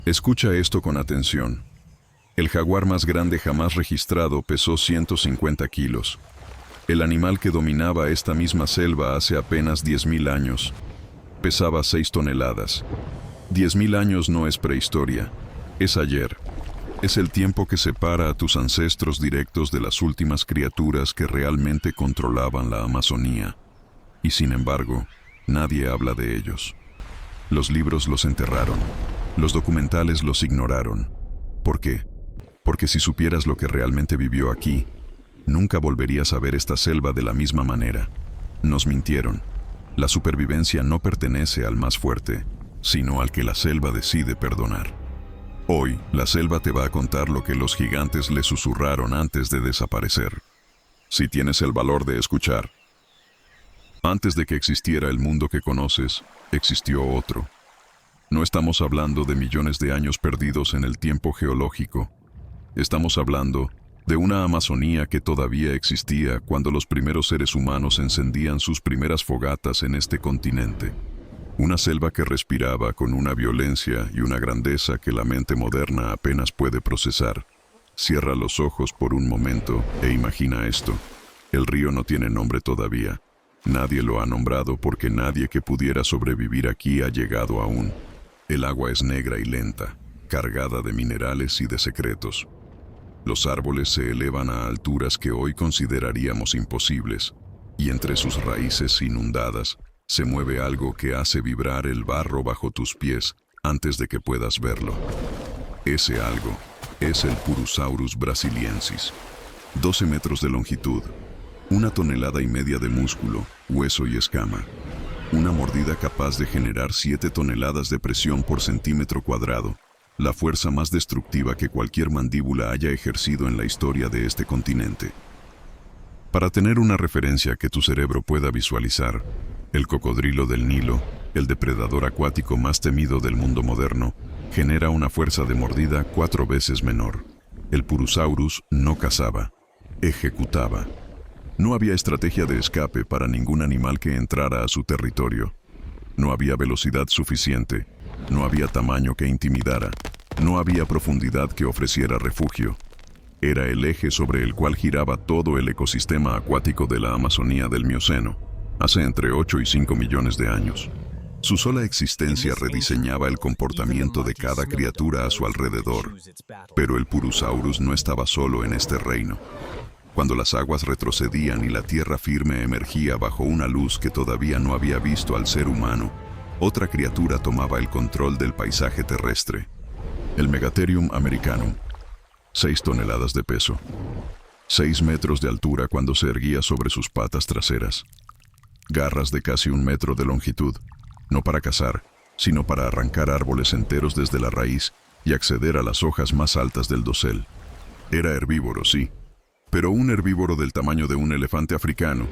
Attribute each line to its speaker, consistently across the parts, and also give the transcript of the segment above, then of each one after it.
Speaker 1: Escucha esto con atención. El jaguar más grande jamás registrado pesó 150 kilos. El animal que dominaba esta misma selva hace apenas 10.000 años pesaba 6 toneladas. 10.000 años no es prehistoria, es ayer. Es el tiempo que separa a tus ancestros directos de las últimas criaturas que realmente controlaban la Amazonía. Y sin embargo, nadie habla de ellos. Los libros los enterraron, los documentales los ignoraron. ¿Por qué? Porque si supieras lo que realmente vivió aquí, nunca volverías a ver esta selva de la misma manera. Nos mintieron. La supervivencia no pertenece al más fuerte, sino al que la selva decide perdonar. Hoy, la selva te va a contar lo que los gigantes le susurraron antes de desaparecer. Si tienes el valor de escuchar. Antes de que existiera el mundo que conoces, existió otro. No estamos hablando de millones de años perdidos en el tiempo geológico. Estamos hablando de una Amazonía que todavía existía cuando los primeros seres humanos encendían sus primeras fogatas en este continente. Una selva que respiraba con una violencia y una grandeza que la mente moderna apenas puede procesar. Cierra los ojos por un momento e imagina esto. El río no tiene nombre todavía. Nadie lo ha nombrado porque nadie que pudiera sobrevivir aquí ha llegado aún. El agua es negra y lenta, cargada de minerales y de secretos. Los árboles se elevan a alturas que hoy consideraríamos imposibles, y entre sus raíces inundadas se mueve algo que hace vibrar el barro bajo tus pies antes de que puedas verlo. Ese algo es el Purusaurus brasiliensis. 12 metros de longitud, 1,5 toneladas de músculo, hueso y escama. Una mordida capaz de generar 7 toneladas de presión por centímetro cuadrado. La fuerza más destructiva que cualquier mandíbula haya ejercido en la historia de este continente. Para tener una referencia que tu cerebro pueda visualizar, el cocodrilo del Nilo, el depredador acuático más temido del mundo moderno, genera una fuerza de mordida 4 veces menor. El Purusaurus no cazaba, ejecutaba. No había estrategia de escape para ningún animal que entrara a su territorio. No había velocidad suficiente. No había tamaño que intimidara, no había profundidad que ofreciera refugio. Era el eje sobre el cual giraba todo el ecosistema acuático de la Amazonía del Mioceno, hace entre 8 y 5 millones de años. Su sola existencia rediseñaba el comportamiento de cada criatura a su alrededor. Pero el Purusaurus no estaba solo en este reino. Cuando las aguas retrocedían y la tierra firme emergía bajo una luz que todavía no había visto al ser humano, otra criatura tomaba el control del paisaje terrestre. El Megatherium americanum. 6 toneladas de peso. 6 metros de altura cuando se erguía sobre sus patas traseras. Garras de casi 1 metro de longitud, no para cazar, sino para arrancar árboles enteros desde la raíz y acceder a las hojas más altas del dosel. Era herbívoro, sí, pero un herbívoro del tamaño de un elefante africano,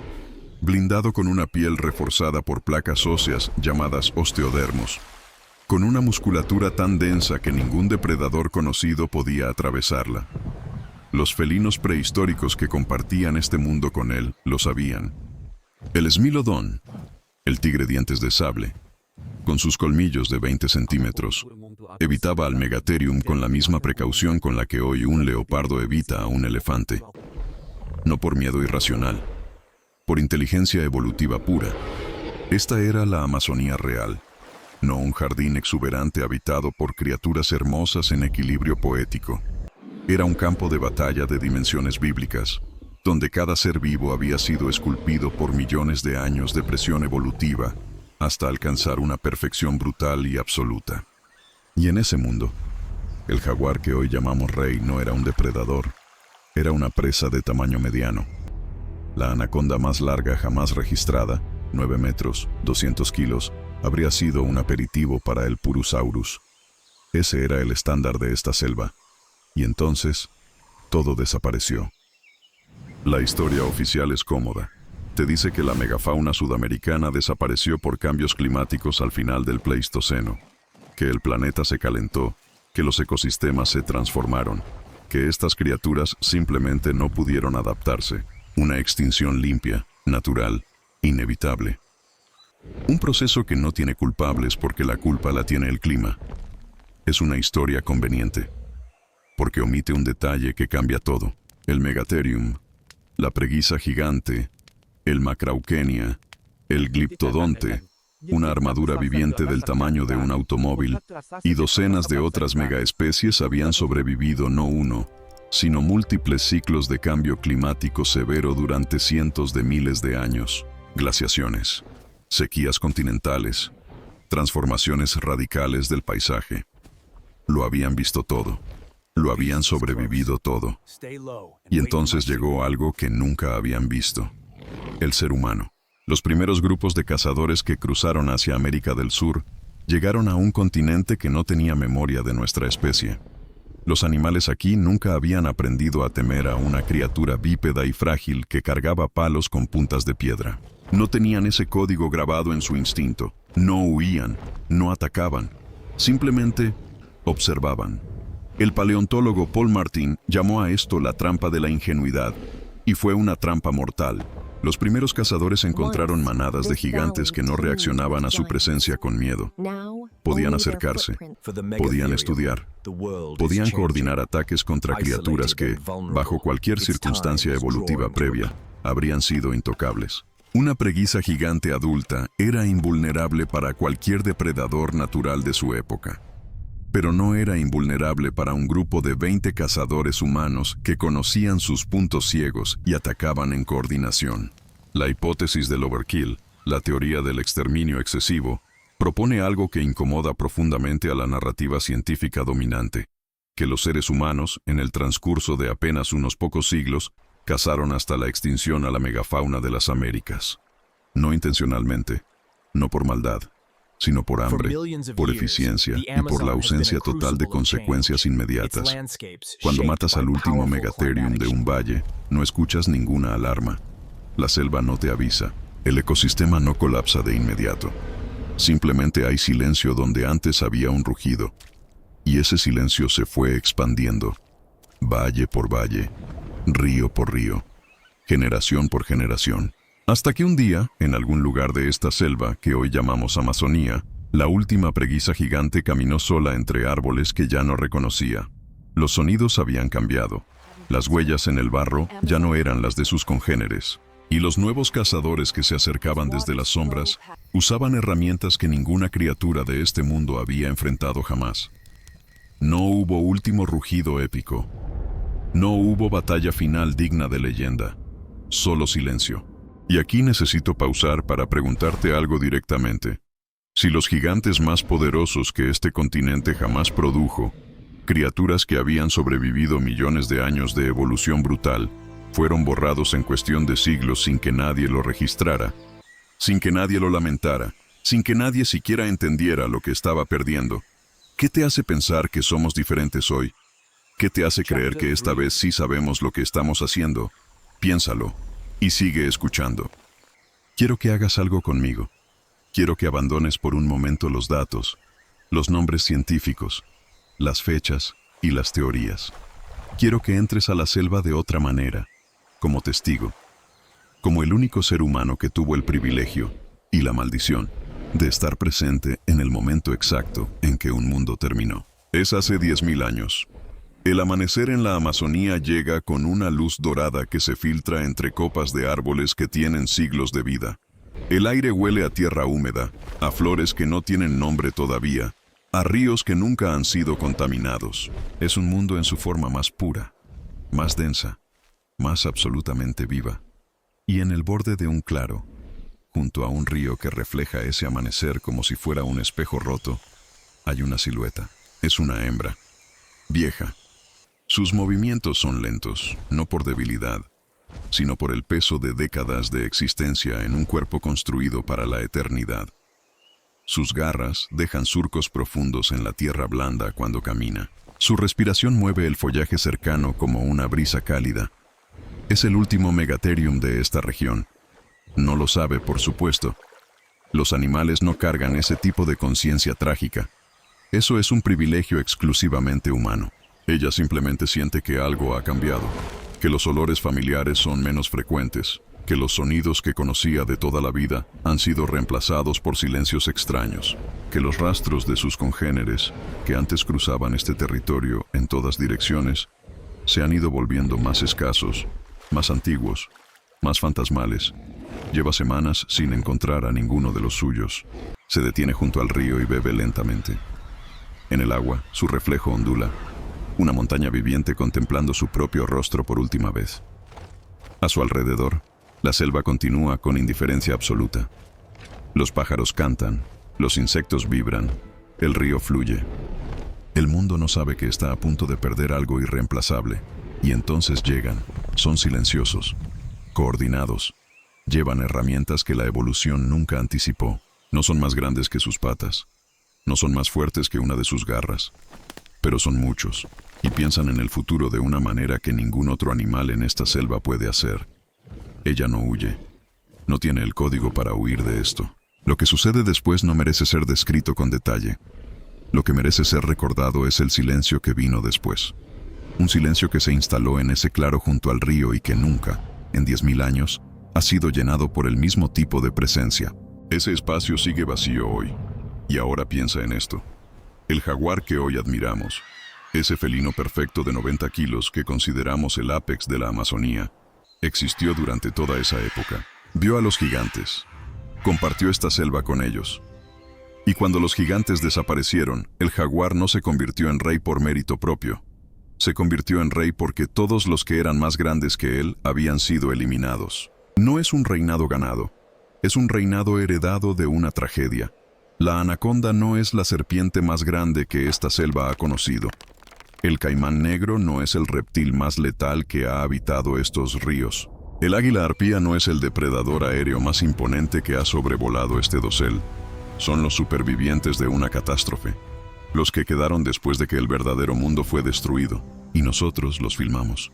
Speaker 1: blindado con una piel reforzada por placas óseas llamadas osteodermos, con una musculatura tan densa que ningún depredador conocido podía atravesarla. Los felinos prehistóricos que compartían este mundo con él lo sabían. El Smilodon, el tigre dientes de sable, con sus colmillos de 20 centímetros, evitaba al Megatherium con la misma precaución con la que hoy un leopardo evita a un elefante. No por miedo irracional, por inteligencia evolutiva pura. Esta era la Amazonía real, no un jardín exuberante habitado por criaturas hermosas en equilibrio poético. Era un campo de batalla de dimensiones bíblicas, donde cada ser vivo había sido esculpido por millones de años de presión evolutiva, hasta alcanzar una perfección brutal y absoluta. Y en ese mundo, el jaguar que hoy llamamos rey no era un depredador, era una presa de tamaño mediano. La anaconda más larga jamás registrada, 9 metros, 200 kilos, habría sido un aperitivo para el Purusaurus. Ese era el estándar de esta selva. Y entonces, todo desapareció. La historia oficial es cómoda. Te dice que la megafauna sudamericana desapareció por cambios climáticos al final del Pleistoceno, que el planeta se calentó, que los ecosistemas se transformaron, que estas criaturas simplemente no pudieron adaptarse. Una extinción limpia, natural, inevitable. Un proceso que no tiene culpables porque la culpa la tiene el clima. Es una historia conveniente, porque omite un detalle que cambia todo. El Megatherium, la preguisa gigante, el Macrauchenia, el Glyptodonte, una armadura viviente del tamaño de un automóvil, y docenas de otras megaespecies habían sobrevivido no uno, sino múltiples ciclos de cambio climático severo durante cientos de miles de años. Glaciaciones, sequías continentales, transformaciones radicales del paisaje. Lo habían visto todo. Lo habían sobrevivido todo. Y entonces llegó algo que nunca habían visto. El ser humano. Los primeros grupos de cazadores que cruzaron hacia América del Sur llegaron a un continente que no tenía memoria de nuestra especie. Los animales aquí nunca habían aprendido a temer a una criatura bípeda y frágil que cargaba palos con puntas de piedra. No tenían ese código grabado en su instinto. No huían, no atacaban. Simplemente observaban. El paleontólogo Paul Martin llamó a esto la trampa de la ingenuidad, y fue una trampa mortal. Los primeros cazadores encontraron manadas de gigantes que no reaccionaban a su presencia con miedo. Podían acercarse, podían estudiar, podían coordinar ataques contra criaturas que, bajo cualquier circunstancia evolutiva previa, habrían sido intocables. Una preguisa gigante adulta era invulnerable para cualquier depredador natural de su época. Pero no era invulnerable para un grupo de 20 cazadores humanos que conocían sus puntos ciegos y atacaban en coordinación. La hipótesis del overkill, la teoría del exterminio excesivo, propone algo que incomoda profundamente a la narrativa científica dominante, que los seres humanos, en el transcurso de apenas unos pocos siglos, cazaron hasta la extinción a la megafauna de las Américas. No intencionalmente, no por maldad, sino por hambre, por eficiencia y por la ausencia total de consecuencias inmediatas. Cuando matas al último Megatherium de un valle, no escuchas ninguna alarma. La selva no te avisa. El ecosistema no colapsa de inmediato. Simplemente hay silencio donde antes había un rugido. Y ese silencio se fue expandiendo. Valle por valle, río por río, generación por generación. Hasta que un día, en algún lugar de esta selva que hoy llamamos Amazonía, la última preguisa gigante caminó sola entre árboles que ya no reconocía. Los sonidos habían cambiado. Las huellas en el barro ya no eran las de sus congéneres. Y los nuevos cazadores que se acercaban desde las sombras usaban herramientas que ninguna criatura de este mundo había enfrentado jamás. No hubo último rugido épico. No hubo batalla final digna de leyenda. Solo silencio. Y aquí necesito pausar para preguntarte algo directamente. Si los gigantes más poderosos que este continente jamás produjo, criaturas que habían sobrevivido millones de años de evolución brutal, fueron borrados en cuestión de siglos sin que nadie lo registrara, sin que nadie lo lamentara, sin que nadie siquiera entendiera lo que estaba perdiendo, ¿qué te hace pensar que somos diferentes hoy? ¿Qué te hace creer que esta vez sí sabemos lo que estamos haciendo? Piénsalo. Y sigue escuchando. Quiero que hagas algo conmigo. Quiero que abandones por un momento los datos, los nombres científicos, las fechas y las teorías. Quiero que entres a la selva de otra manera, como testigo, como el único ser humano que tuvo el privilegio y la maldición de estar presente en el momento exacto en que un mundo terminó. Es hace 10.000 años. El amanecer en la Amazonía llega con una luz dorada que se filtra entre copas de árboles que tienen siglos de vida. El aire huele a tierra húmeda, a flores que no tienen nombre todavía, a ríos que nunca han sido contaminados. Es un mundo en su forma más pura, más densa, más absolutamente viva. Y en el borde de un claro, junto a un río que refleja ese amanecer como si fuera un espejo roto, hay una silueta. Es una hembra, vieja. Sus movimientos son lentos, no por debilidad, sino por el peso de décadas de existencia en un cuerpo construido para la eternidad. Sus garras dejan surcos profundos en la tierra blanda cuando camina. Su respiración mueve el follaje cercano como una brisa cálida. Es el último Megatherium de esta región. No lo sabe, por supuesto. Los animales no cargan ese tipo de conciencia trágica. Eso es un privilegio exclusivamente humano. Ella simplemente siente que algo ha cambiado, que los olores familiares son menos frecuentes, que los sonidos que conocía de toda la vida han sido reemplazados por silencios extraños, que los rastros de sus congéneres, que antes cruzaban este territorio en todas direcciones, se han ido volviendo más escasos, más antiguos, más fantasmales. Lleva semanas sin encontrar a ninguno de los suyos. Se detiene junto al río y bebe lentamente. En el agua, su reflejo ondula, una montaña viviente contemplando su propio rostro por última vez. A su alrededor, la selva continúa con indiferencia absoluta. Los pájaros cantan, los insectos vibran, el río fluye. El mundo no sabe que está a punto de perder algo irreemplazable, y entonces llegan, son silenciosos, coordinados, llevan herramientas que la evolución nunca anticipó. No son más grandes que sus patas, no son más fuertes que una de sus garras, pero son muchos, y piensan en el futuro de una manera que ningún otro animal en esta selva puede hacer. Ella no huye, no tiene el código para huir de esto. Lo que sucede después no merece ser descrito con detalle. Lo que merece ser recordado es el silencio que vino después. Un silencio que se instaló en ese claro junto al río y que nunca, en 10.000 años, ha sido llenado por el mismo tipo de presencia. Ese espacio sigue vacío hoy. Y ahora piensa en esto. El jaguar que hoy admiramos, ese felino perfecto de 90 kilos que consideramos el ápex de la Amazonía, existió durante toda esa época. Vio a los gigantes. Compartió esta selva con ellos. Y cuando los gigantes desaparecieron, el jaguar no se convirtió en rey por mérito propio. Se convirtió en rey porque todos los que eran más grandes que él habían sido eliminados. No es un reinado ganado. Es un reinado heredado de una tragedia. La anaconda no es la serpiente más grande que esta selva ha conocido. El caimán negro no es el reptil más letal que ha habitado estos ríos. El águila arpía no es el depredador aéreo más imponente que ha sobrevolado este dosel. Son los supervivientes de una catástrofe, los que quedaron después de que el verdadero mundo fue destruido, y nosotros los filmamos,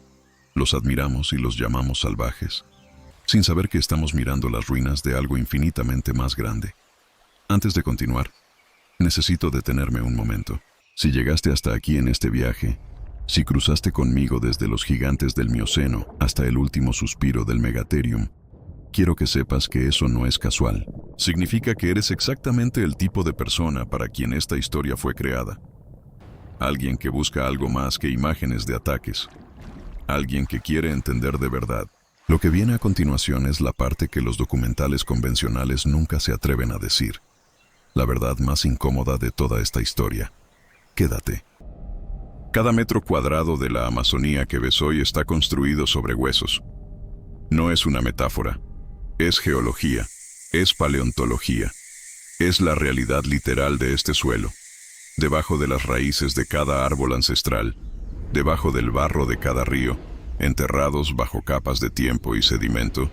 Speaker 1: los admiramos y los llamamos salvajes, sin saber que estamos mirando las ruinas de algo infinitamente más grande. Antes de continuar, necesito detenerme un momento. Si llegaste hasta aquí en este viaje, si cruzaste conmigo desde los gigantes del Mioceno hasta el último suspiro del Megatherium, quiero que sepas que eso no es casual. Significa que eres exactamente el tipo de persona para quien esta historia fue creada. Alguien que busca algo más que imágenes de ataques. Alguien que quiere entender de verdad. Lo que viene a continuación es la parte que los documentales convencionales nunca se atreven a decir. La verdad más incómoda de toda esta historia. Quédate. Cada metro cuadrado de la Amazonía que ves hoy está construido sobre huesos. No es una metáfora. Es geología. Es paleontología. Es la realidad literal de este suelo. Debajo de las raíces de cada árbol ancestral, debajo del barro de cada río, enterrados bajo capas de tiempo y sedimento,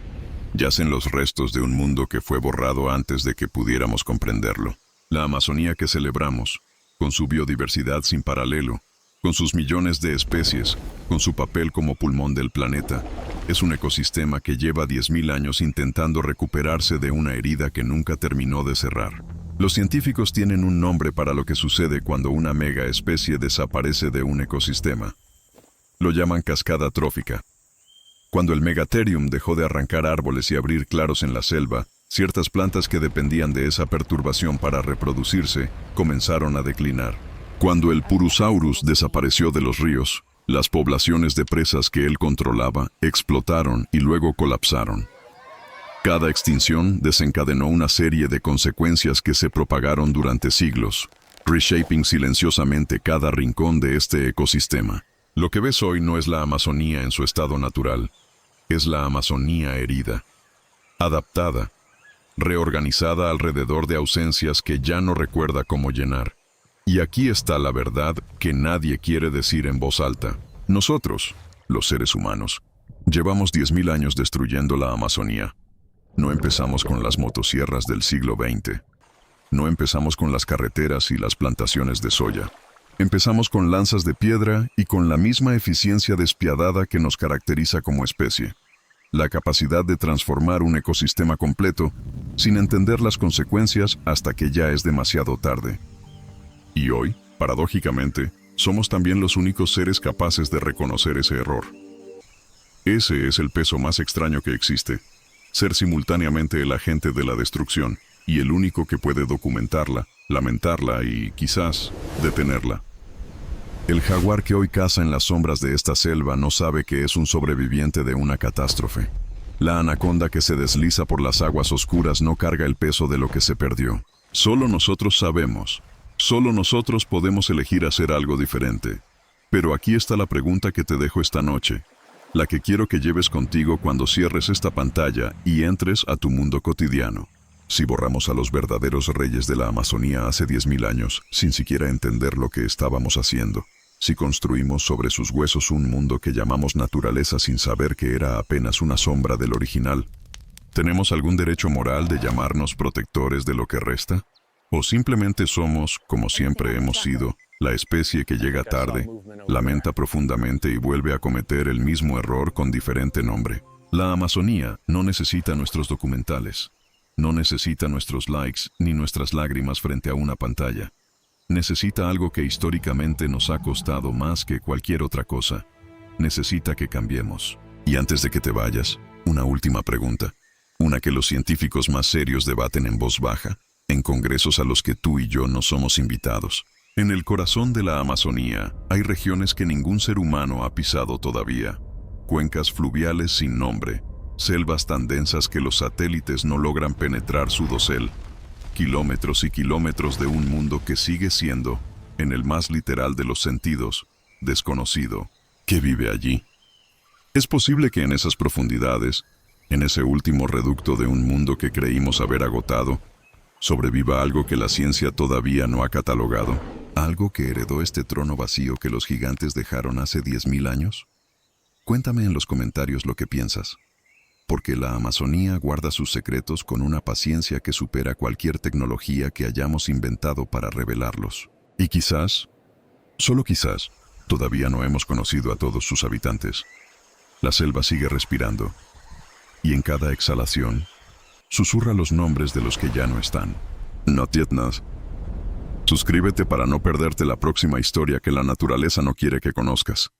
Speaker 1: yacen los restos de un mundo que fue borrado antes de que pudiéramos comprenderlo. La Amazonía que celebramos, con su biodiversidad sin paralelo, con sus millones de especies, con su papel como pulmón del planeta, es un ecosistema que lleva 10.000 años intentando recuperarse de una herida que nunca terminó de cerrar. Los científicos tienen un nombre para lo que sucede cuando una mega especie desaparece de un ecosistema. Lo llaman cascada trófica. Cuando el Megatherium dejó de arrancar árboles y abrir claros en la selva, ciertas plantas que dependían de esa perturbación para reproducirse comenzaron a declinar. Cuando el Purusaurus desapareció de los ríos, las poblaciones de presas que él controlaba explotaron y luego colapsaron. Cada extinción desencadenó una serie de consecuencias que se propagaron durante siglos, reshaping silenciosamente cada rincón de este ecosistema. Lo que ves hoy no es la Amazonía en su estado natural, es la Amazonía herida, adaptada, reorganizada alrededor de ausencias que ya no recuerda cómo llenar. Y aquí está la verdad que nadie quiere decir en voz alta. Nosotros, los seres humanos, llevamos 10.000 años destruyendo la Amazonía. No empezamos con las motosierras del siglo XX. No empezamos con las carreteras y las plantaciones de soya. Empezamos con lanzas de piedra y con la misma eficiencia despiadada que nos caracteriza como especie. La capacidad de transformar un ecosistema completo sin entender las consecuencias hasta que ya es demasiado tarde. Y hoy, paradójicamente, somos también los únicos seres capaces de reconocer ese error. Ese es el peso más extraño que existe. ser simultáneamente el agente de la destrucción y el único que puede documentarla, lamentarla y, quizás, detenerla. El jaguar que hoy caza en las sombras de esta selva no sabe que es un sobreviviente de una catástrofe. La anaconda que se desliza por las aguas oscuras no carga el peso de lo que se perdió. Solo nosotros sabemos. Solo nosotros podemos elegir hacer algo diferente. Pero aquí está la pregunta que te dejo esta noche, la que quiero que lleves contigo cuando cierres esta pantalla y entres a tu mundo cotidiano. Si borramos a los verdaderos reyes de la Amazonía hace 10.000 años, sin siquiera entender lo que estábamos haciendo, si construimos sobre sus huesos un mundo que llamamos naturaleza sin saber que era apenas una sombra del original, ¿tenemos algún derecho moral de llamarnos protectores de lo que resta? ¿O simplemente somos, como siempre hemos sido, la especie que llega tarde, lamenta profundamente y vuelve a cometer el mismo error con diferente nombre? La Amazonía no necesita nuestros documentales. No necesita nuestros likes ni nuestras lágrimas frente a una pantalla. Necesita algo que históricamente nos ha costado más que cualquier otra cosa. Necesita que cambiemos. Y antes de que te vayas, una última pregunta. Una que los científicos más serios debaten en voz baja, en congresos a los que tú y yo no somos invitados. En el corazón de la Amazonía hay regiones que ningún ser humano ha pisado todavía. Cuencas fluviales sin nombre. Selvas tan densas que los satélites no logran penetrar su dosel. Kilómetros y kilómetros de un mundo que sigue siendo, en el más literal de los sentidos, desconocido. ¿Qué vive allí? Es posible que en esas profundidades, en ese último reducto de un mundo que creímos haber agotado, sobreviva algo que la ciencia todavía no ha catalogado. ¿Algo que heredó este trono vacío que los gigantes dejaron hace 10.000 años? Cuéntame en los comentarios lo que piensas. Porque la Amazonía guarda sus secretos con una paciencia que supera cualquier tecnología que hayamos inventado para revelarlos. Y quizás, solo quizás, todavía no hemos conocido a todos sus habitantes. La selva sigue respirando, y en cada exhalación, susurra los nombres de los que ya no están. No tietnas. Suscríbete para no perderte la próxima historia que la naturaleza no quiere que conozcas.